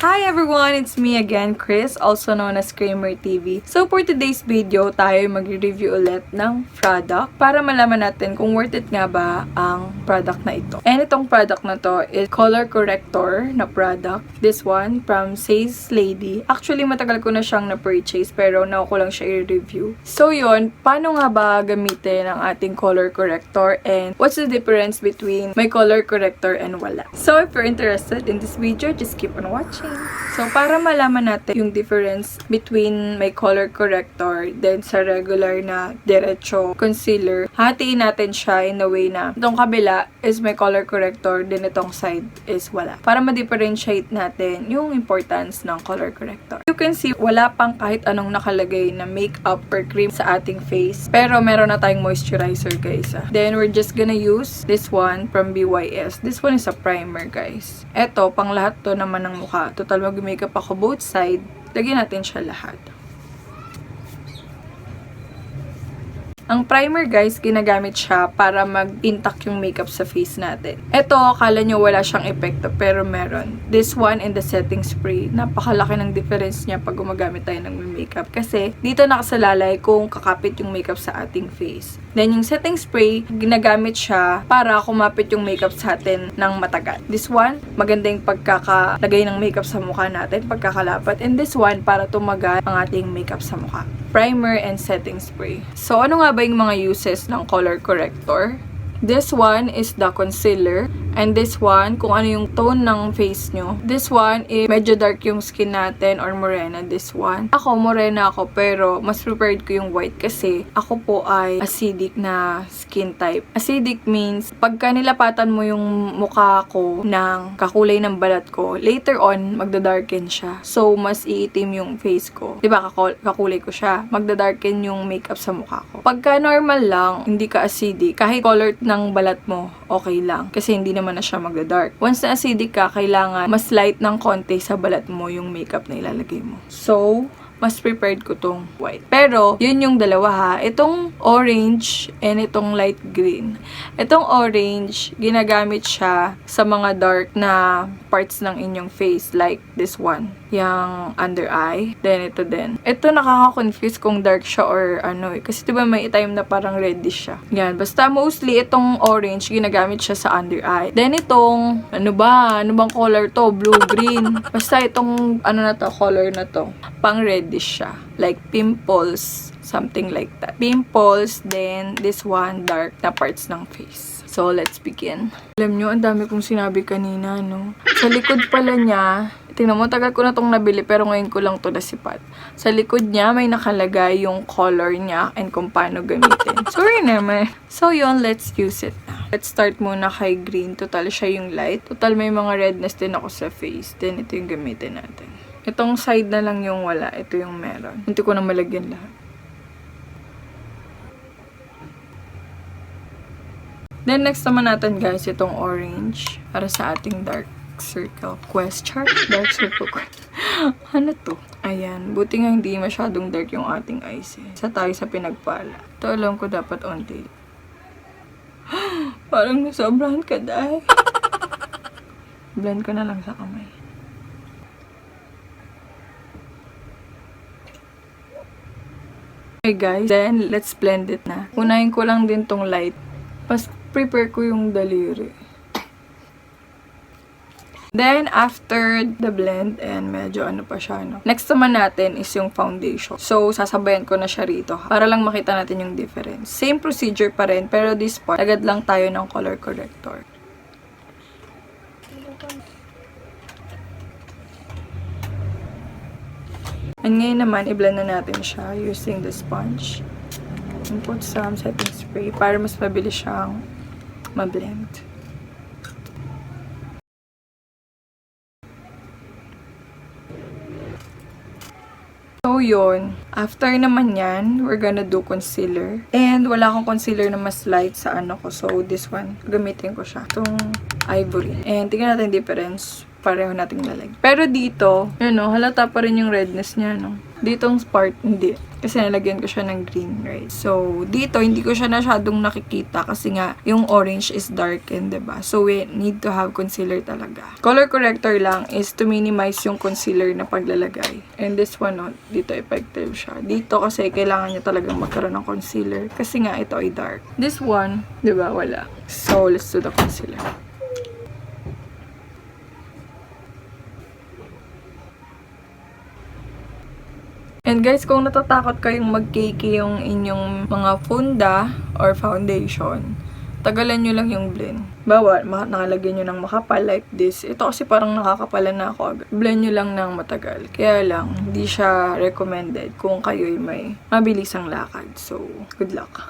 Hi everyone! It's me again, Chris, also known as Kramer TV. So for today's video, tayo mag-review ulit ng product para malaman natin kung worth it nga ba ang product na ito. And itong product na to is color corrector na product. This one from Says Lady. Actually, matagal ko na siyang na-purchase pero now ko lang siya i-review. So yun, paano nga ba gamitin ang ating color corrector and what's the difference between my color corrector and wala? So if you're interested in this video, just keep on watching. So, para malaman natin yung difference between my color corrector then sa regular na diretso concealer, hatiin natin siya in a way na itong kabila is my color corrector, then itong side is wala. Para ma-differentiate natin yung importance ng color corrector. You can see, wala pang kahit anong nakalagay na makeup or cream sa ating face. Pero meron na tayong moisturizer, guys. Then, we're just gonna use this one from BYS. This one is a primer, guys. Eto, pang lahat to naman ng mukha. Total, mag-makeup ako both side. Lagyan natin siya lahat. Ang primer, guys, ginagamit siya para mag-intact yung makeup sa face natin. Ito, akala nyo wala siyang epekto, pero meron. This one and the setting spray, napakalaki ng difference niya pag gumagamit tayo ng makeup. Kasi, dito nakasalalay kung kakapit yung makeup sa ating face. Then, yung setting spray, ginagamit siya para kumapit yung makeup sa atin ng matagal. This one, maganda yung pagkakalagay ng makeup sa mukha natin, pagkakalapat. And this one, para tumagal ang ating makeup sa mukha. Primer and setting spray. So, ano nga ba yung mga uses ng color corrector? This one is the concealer. And this one, kung ano yung tone ng face nyo. This one is medyo dark yung skin natin or morena. This one. Ako, morena ako pero mas prepared ko yung white kasi ako po ay acidic na skin type. Acidic means pagka nilapatan mo yung mukha ko ng kakulay ng balat ko, later on, magda-darken siya. So, mas iitim yung face ko. Diba, kakulay ko siya. Magda-darken yung makeup sa mukha ko. Pagka normal lang, hindi ka acidic, kahit color ng balat mo, okay lang. Kasi hindi naman na siya magda-dark. Once na acidic ka, kailangan mas light ng konti sa balat mo yung makeup na ilalagay mo. So, mas prepared ko tong white. Pero, yun yung dalawa ha. Itong orange and itong light green. Itong orange, ginagamit siya sa mga dark na parts ng inyong face. Like this one. Yung under eye. Then, ito din. Ito nakaka-confuse kung dark siya or ano eh. Kasi diba may time na parang reddish siya. Yan. Basta mostly itong orange, ginagamit siya sa under eye. Then, itong, ano bang color to? Blue, green. Basta itong, ano na to, color na to. Pang reddish siya. Like pimples. Something like that. Pimples, then this one, dark na parts ng face. So, let's begin. Alam nyo, ang dami kong sinabi kanina, no? Sa likod pala niya, tingnan mo, tagal ko na tong nabili, pero ngayon ko lang to nasipat. Sa likod niya, may nakalagay yung color niya and kung paano gamitin. Sorry naman. So, yun, let's use it na. Let's start muna kay green. Total, siya yung light. Total, may mga redness din ako sa face. Then, ito yung gamitin natin. Itong side na lang yung wala. Ito yung meron. Hindi ko na malagyan lahat. Then, next naman natin, guys, itong orange. Para sa ating dark circle quest chart. Dark circle quest. Ano to? Ayan. Buti nga hindi masyadong dark yung ating eyes eh. Isa tayo sa pinagpala. Ito, alam ko dapat onti. Parang nasobrahan ka dahil. Blend ko na lang sa kamay. Okay, guys. Then, let's blend it na. Unahin ko lang din tong light. Pas prepare ko yung daliri. Then, after the blend, and medyo ano pa siya, no? Next naman natin is yung foundation. So, sasabayan ko na siya rito, para lang makita natin yung difference. Same procedure pa rin, pero this part, agad lang tayo ng color corrector. And ngayon naman, i-blend na natin siya using the sponge. And put some setting spray para mas mabilis siyang ma-blend. So, yun. After naman yan, we're gonna do concealer. And wala akong concealer na mas light sa ano ko. So, this one, gamitin ko siya. Itong ivory. And tingnan natin difference pareho nating lalagyan. Pero dito, yun o, halata pa rin yung redness niya, no? Ditong part, hindi. Kasi nalagyan ko siya ng green, right? So, dito, hindi ko siya masyadong nakikita kasi nga, yung orange is darkened, diba? So, we need to have concealer talaga. Color corrector lang is to minimize yung concealer na paglalagay. And this one, no, dito effective siya. Dito kasi, kailangan niya talagang magkaroon ng concealer. Kasi nga, ito ay dark. This one, diba? Wala. So, let's do the concealer. And guys, kung natatakot kayong mag-cakey yung inyong mga funda or foundation, tagalan nyo lang yung blend. Bawa, nakalagyan nyo ng makapal like this. Ito kasi parang nakakapalan na ako agad. Blend nyo lang ng matagal. Kaya lang, hindi siya recommended kung kayo'y may mabilisang lakad. So, good luck.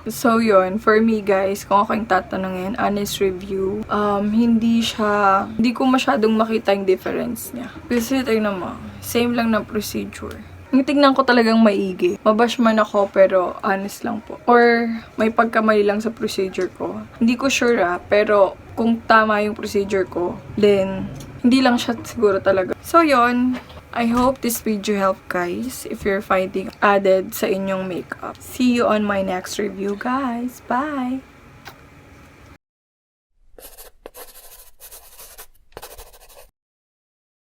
So, yun. For me, guys, kung ako yung tatanungin, honest review, hindi ko masyadong makita yung difference niya. Kasi tignan mo, same lang na procedure. Yung tignan ko talagang maigi. Mabash man ako pero honest lang po. Or may pagkamali lang sa procedure ko. Hindi ko sure pero kung tama yung procedure ko, then hindi lang siya siguro talaga. So yon, I hope this video helped guys if you're finding added sa inyong makeup. See you on my next review guys. Bye!